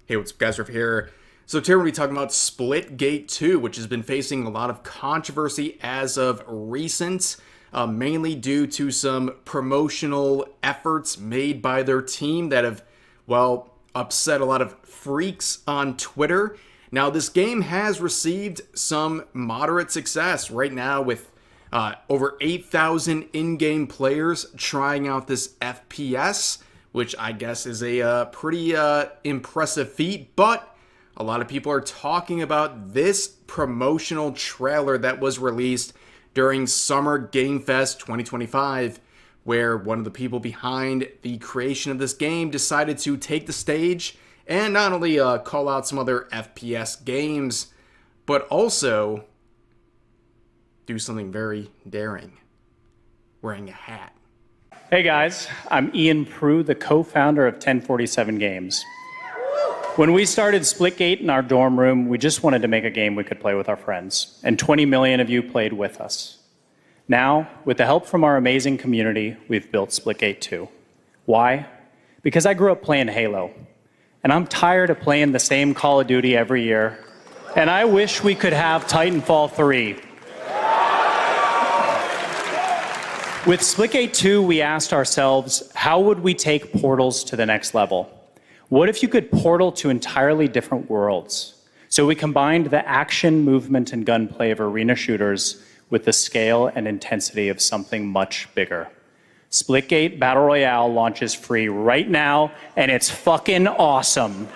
Hey, what's up, guys? Riff here. So today we're going to be talking about Splitgate 2, which has been facing a lot of controversy as of recent, mainly due to some promotional efforts made by their team that have, well, upset a lot of freaks on Twitter. Now, this game has received some moderate success right now with over 8,000 in-game players trying out this FPS, which I guess is a pretty impressive feat, but a lot of people are talking about this promotional trailer that was released during Summer Game Fest 2025, where one of the people behind the creation of this game decided to take the stage and not only call out some other FPS games, but also do something very daring, wearing a hat. Hey guys, I'm Ian Prue, the co-founder of 1047 Games. When we started Splitgate in our dorm room, we just wanted to make a game we could play with our friends, and 20 million of you played with us. Now, with the help from our amazing community, we've built Splitgate 2. Why? Because I grew up playing Halo, and I'm tired of playing the same Call of Duty every year, and I wish we could have Titanfall 3. With Splitgate 2, we asked ourselves, how would we take portals to the next level? What if you could portal to entirely different worlds? So we combined the action, movement, and gunplay of arena shooters with the scale and intensity of something much bigger. Splitgate Battle Royale launches free right now, and it's fucking awesome.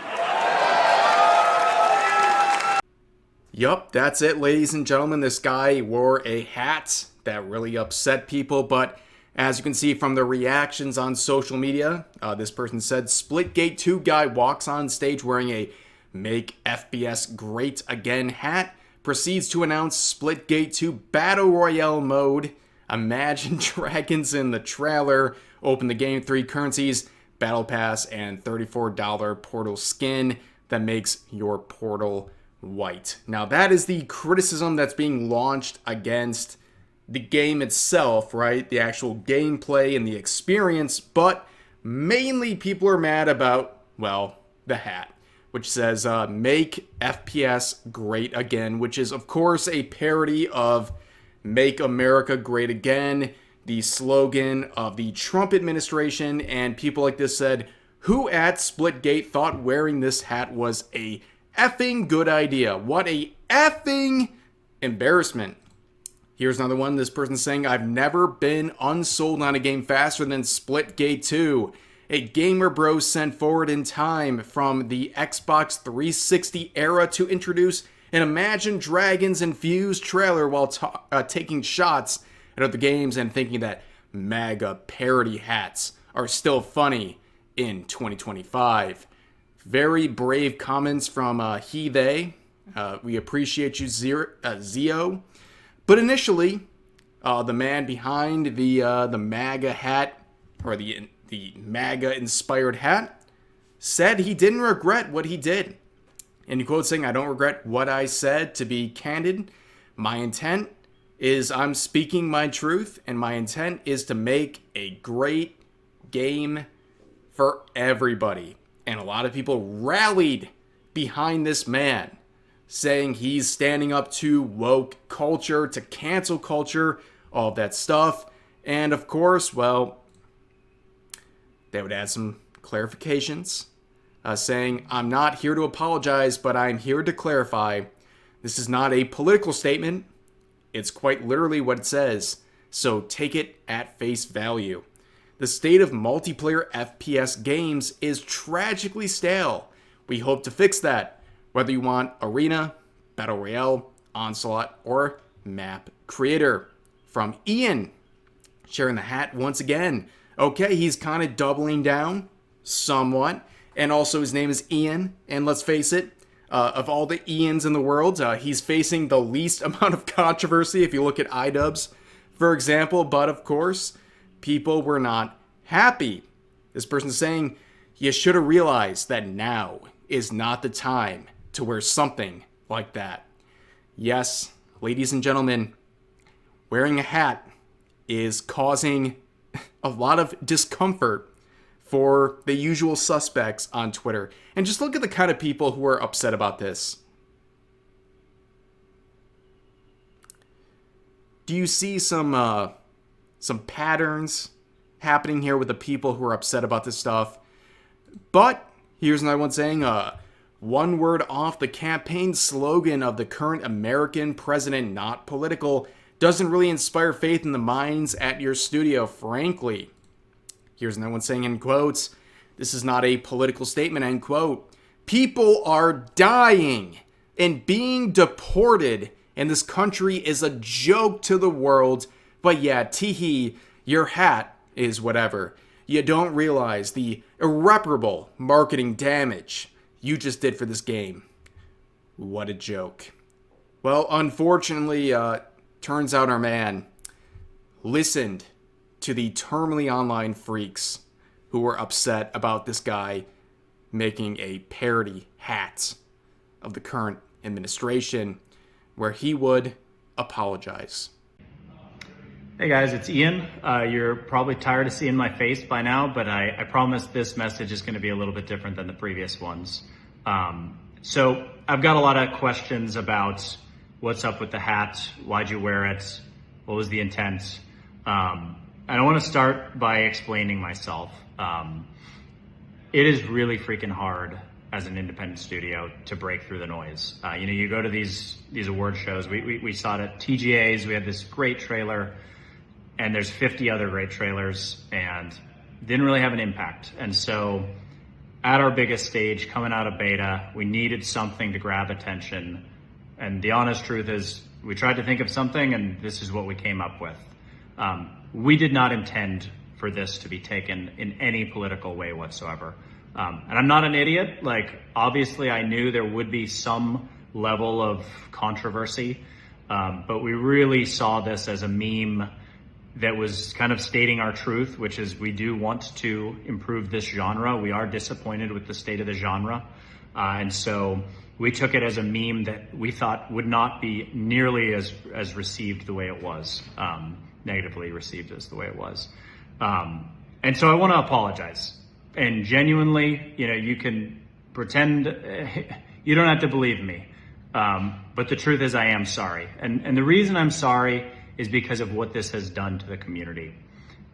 Yup, that's it, ladies and gentlemen. This guy wore a hat that really upset people, but as you can see from the reactions on social media, this person said, Splitgate 2 guy walks on stage wearing a Make FPS Great Again hat, proceeds to announce Splitgate 2 Battle Royale mode, Imagine Dragons in the trailer, open the game, 3 currencies, Battle Pass, and $34 Portal skin that makes your portal white. Now that is the criticism that's being launched against the game itself, right? The actual gameplay and the experience, but mainly people are mad about, well, the hat, which says, Make FPS Great Again, which is, of course, a parody of Make America Great Again, the slogan of the Trump administration, and people like this said, who at Splitgate thought wearing this hat was a effing good idea? What a effing embarrassment. Here's another one. This person saying, I've never been unsold on a game faster than Splitgate 2. A gamer bro sent forward in time from the Xbox 360 era to introduce an Imagine Dragons infused trailer while taking shots at other games and thinking that MAGA parody hats are still funny in 2025. Very brave comments from they. We appreciate you, Zio. But initially, the man behind the MAGA hat, or the MAGA-inspired hat, said he didn't regret what he did. And he quotes saying, I don't regret what I said. To be candid, my intent is I'm speaking my truth, and my intent is to make a great game for everybody. And a lot of people rallied behind this man, saying he's standing up to woke culture, to cancel culture, all of that stuff. And of course, well, they would add some clarifications, saying, I'm not here to apologize, but I'm here to clarify. This is not a political statement. It's quite literally what it says, so take it at face value. The state of multiplayer FPS games is tragically stale. We hope to fix that. Whether you want Arena, Battle Royale, Onslaught, or Map Creator. From Ian, sharing the hat once again. Okay, he's kind of doubling down, somewhat. And also his name is Ian, and let's face it, of all the Ians in the world, he's facing the least amount of controversy if you look at iDubbbz, for example. But of course, people were not happy. This person's saying, you should have realized that now is not the time to wear something like that. Yes, ladies and gentlemen, wearing a hat is causing a lot of discomfort for the usual suspects on Twitter. And just look at the kind of people who are upset about this. Do you see some patterns happening here with the people who are upset about this stuff? But here's another one saying, one word off the campaign slogan of the current American president, not political, doesn't really inspire faith in the minds at your studio, frankly. Here's another one saying in quotes, this is not a political statement, end quote. People are dying and being deported, and this country is a joke to the world. But yeah, teehee, your hat is whatever. You don't realize the irreparable marketing damage you just did for this game. What a joke. Well, unfortunately, turns out our man listened to the terminally online freaks who were upset about this guy making a parody hat of the current administration where he would apologize. Hey guys, it's Ian. You're probably tired of seeing my face by now, but I promise this message is going to be a little bit different than the previous ones. So I've got a lot of questions about what's up with the hat, why'd you wear it, what was the intent, and I want to start by explaining myself. It is really freaking hard as an independent studio to break through the noise. You go to these award shows. We saw it at TGA's. We had this great trailer, and there's 50 other great trailers, and didn't really have an impact. And so at our biggest stage, coming out of beta, we needed something to grab attention. And the honest truth is we tried to think of something, and this is what we came up with. We did not intend for this to be taken in any political way whatsoever. And I'm not an idiot. Obviously I knew there would be some level of controversy, but we really saw this as a meme that was kind of stating our truth, which is we do want to improve this genre. We are disappointed with the state of the genre. And so we took it as a meme that we thought would not be nearly as received the way it was, negatively received as the way it was. And so I want to apologize. And genuinely, you can pretend, you don't have to believe me. But the truth is I am sorry. And the reason I'm sorry is because of what this has done to the community.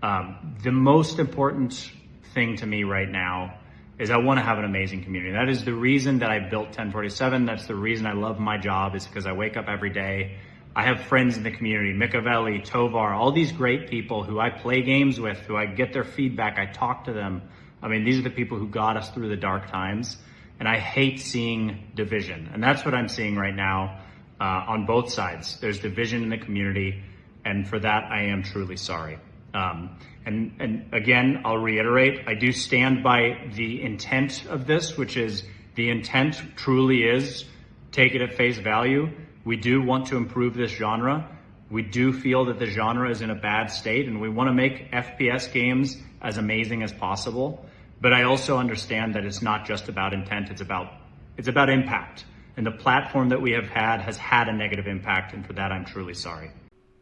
The most important thing to me right now is I want to have an amazing community. That is the reason that I built 1047. That's the reason I love my job, is because I wake up every day. I have friends in the community, Mikavelli, Tovar, all these great people who I play games with, who I get their feedback, I talk to them. I mean, these are the people who got us through the dark times. And I hate seeing division. And that's what I'm seeing right now on both sides. There's division in the community. And for that, I am truly sorry. And again, I'll reiterate, I do stand by the intent of this, which is the intent truly is, take it at face value. We do want to improve this genre. We do feel that the genre is in a bad state, and we want to make FPS games as amazing as possible. But I also understand that it's not just about intent, it's about impact. And the platform that we have had has had a negative impact, and for that I'm truly sorry.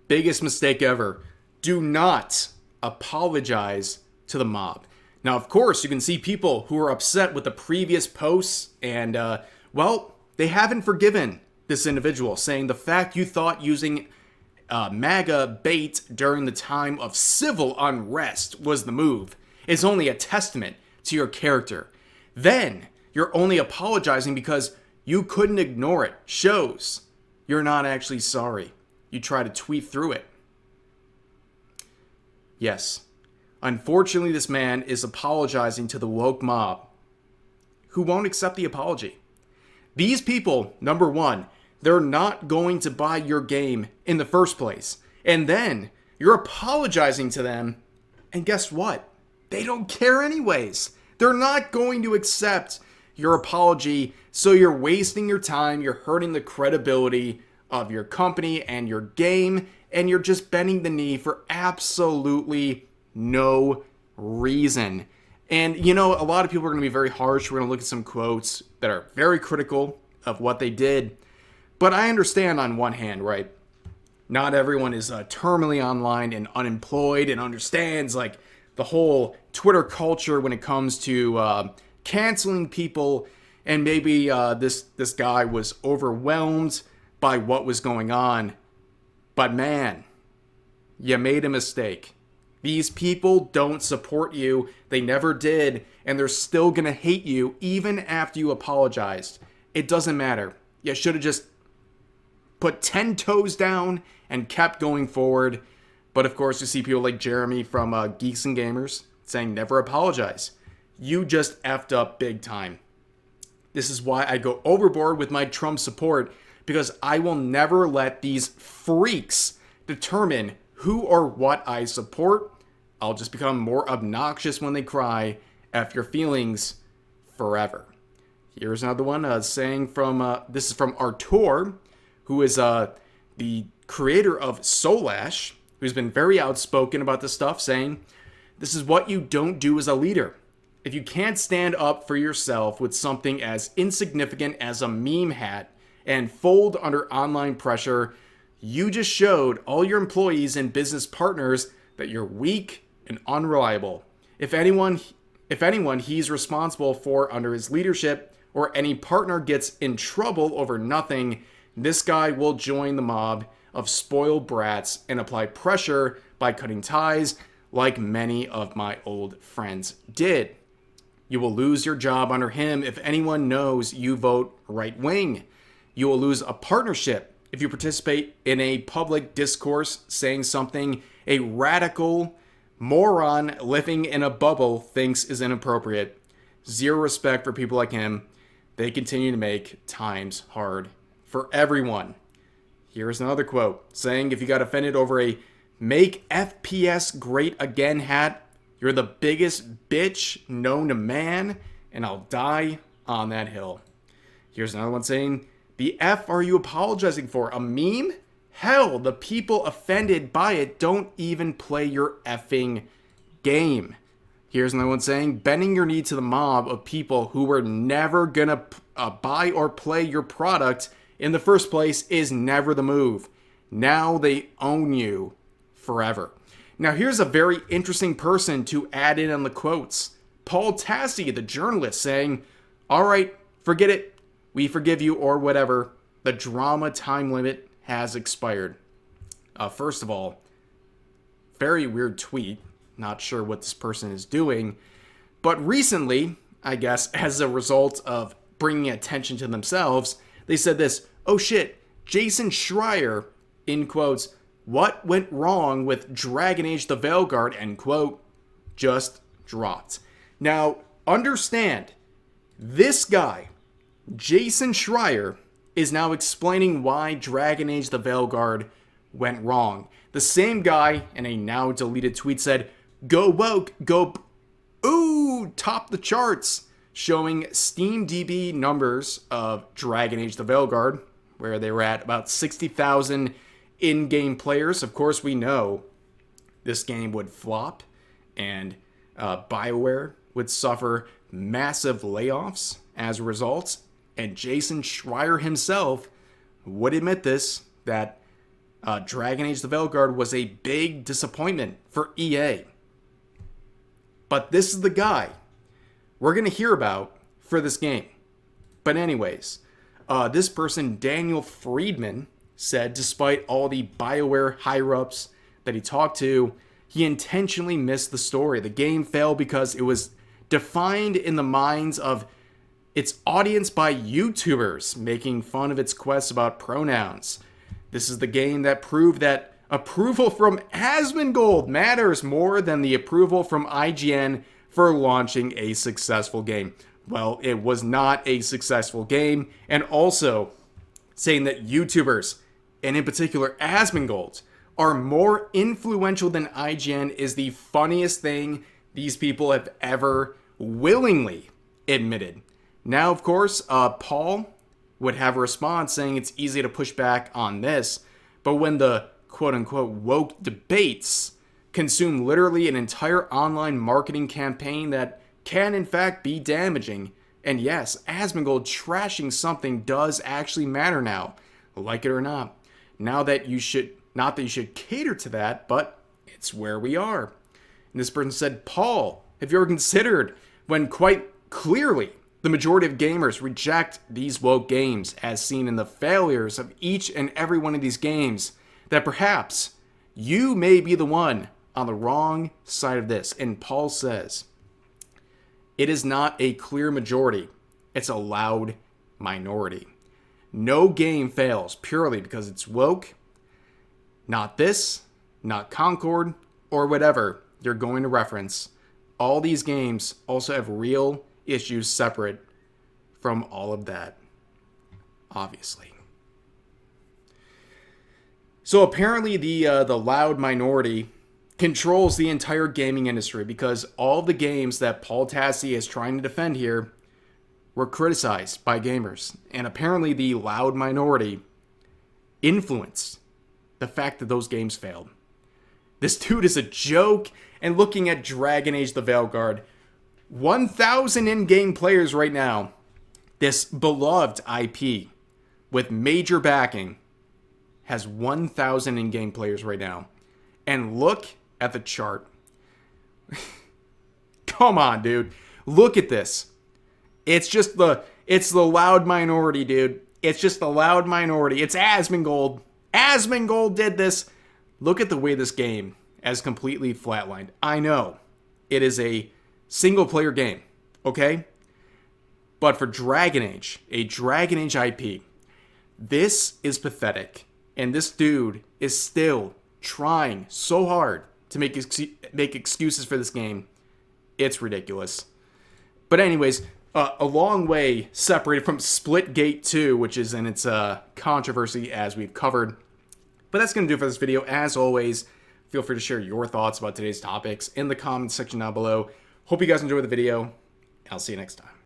Biggest mistake ever. Do not apologize to the mob. Now, of course, you can see people who are upset with the previous posts, and, they haven't forgiven this individual, saying the fact you thought using MAGA bait during the time of civil unrest was the move is only a testament to your character. Then you're only apologizing because you couldn't ignore it. Shows you're not actually sorry. You try to tweet through it. Yes, unfortunately this man is apologizing to the woke mob who won't accept the apology. These people, number one, they're not going to buy your game in the first place. And then you're apologizing to them, and guess what? They don't care anyways. They're not going to accept your apology, so you're wasting your time, you're hurting the credibility of your company and your game, and you're just bending the knee for absolutely no reason. And, a lot of people are going to be very harsh. We're going to look at some quotes that are very critical of what they did. But I understand on one hand, right? Not everyone is terminally online and unemployed and understands, the whole Twitter culture when it comes to canceling people, and maybe this guy was overwhelmed by what was going on. But man, you made a mistake. These people don't support you. They never did, and they're still gonna hate you even after you apologized. It doesn't matter. You should have just put 10 toes down and kept going forward. But of course, you see people like Jeremy from Geeks and Gamers saying never apologize. You just effed up big time. This is why I go overboard with my Trump support, because I will never let these freaks determine who or what I support. I'll just become more obnoxious when they cry. F your feelings forever. Here's another one saying from, this is from Artur, who is the creator of Solash, who's been very outspoken about this stuff, saying, this is what you don't do as a leader. If you can't stand up for yourself with something as insignificant as a meme hat and fold under online pressure, you just showed all your employees and business partners that you're weak and unreliable. If anyone he's responsible for under his leadership, or any partner gets in trouble over nothing, this guy will join the mob of spoiled brats and apply pressure by cutting ties like many of my old friends did. You will lose your job under him if anyone knows you vote right wing. You will lose a partnership if you participate in a public discourse saying something a radical moron living in a bubble thinks is inappropriate. Zero respect for people like him. They continue to make times hard for everyone. Here's another quote saying, if you got offended over a make FPS great again hat, you're the biggest bitch known to man, and I'll die on that hill. Here's another one saying, the F are you apologizing for? A meme? Hell, the people offended by it don't even play your effing game. Here's another one saying, bending your knee to the mob of people who were never gonna buy or play your product in the first place is never the move. Now they own you forever. Now here's a very interesting person to add in on the quotes. Paul Tassi, the journalist, saying, all right, forget it. We forgive you or whatever. The drama time limit has expired. First of all, very weird tweet. Not sure what this person is doing. But recently, I guess, as a result of bringing attention to themselves, they said this, oh shit, Jason Schreier, in quotes, what went wrong with Dragon Age the Veilguard, end quote, just dropped. Now, understand, this guy, Jason Schreier, is now explaining why Dragon Age the Veilguard went wrong. The same guy in a now deleted tweet said, go woke, go, ooh, top the charts, showing SteamDB numbers of Dragon Age the Veilguard, where they were at about 60,000 in-game players. Of course, we know this game would flop, and BioWare would suffer massive layoffs as a result. And Jason Schreier himself would admit this, that Dragon Age the Veilguard was a big disappointment for EA. But this is the guy we're going to hear about for this game. But anyways, this person, Daniel Friedman, said despite all the BioWare higher-ups that he talked to, he intentionally missed the story. The game failed because it was defined in the minds of its audience by YouTubers making fun of its quests about pronouns. This is the game that proved that approval from Asmongold matters more than the approval from IGN for launching a successful game. Well, it was not a successful game, and also saying that YouTubers, and in particular Asmongold, are more influential than IGN is the funniest thing these people have ever willingly admitted. Now, of course, Paul would have a response saying it's easy to push back on this, but when the quote-unquote woke debates consume literally an entire online marketing campaign that can in fact be damaging, and yes, Asmongold trashing something does actually matter now, like it or not. Now that you should, not that you should cater to that, but it's where we are. And this person said, Paul, Have you ever considered when quite clearly the majority of gamers reject these woke games as seen in the failures of each and every one of these games, that perhaps you may be the one on the wrong side of this? And Paul says, it is not a clear majority, it's a loud minority. No game fails purely because it's woke, not this, not Concord, or whatever you're going to reference. All these games also have real issues separate from all of that, obviously. So apparently the loud minority controls the entire gaming industry, because all the games that Paul Tassi is trying to defend here were criticized by gamers. And apparently the loud minority influenced the fact that those games failed. This dude is a joke. And looking at Dragon Age the Veilguard, 1,000 in-game players right now. This beloved IP with major backing has 1,000 in-game players right now. And look at the chart. Come on, dude. Look at this. It's the loud minority, dude. It's just the loud minority. It's Asmongold. Asmongold did this. Look at the way this game has completely flatlined. I know it is a single player game, okay? But for Dragon Age, a Dragon Age IP, this is pathetic. And this dude is still trying so hard to make excuses for this game. It's ridiculous. But anyways, a long way separated from Splitgate 2, which is in its controversy, as we've covered. But that's going to do it for this video. As always, feel free to share your thoughts about today's topics in the comments section down below. Hope you guys enjoyed the video. I'll see you next time.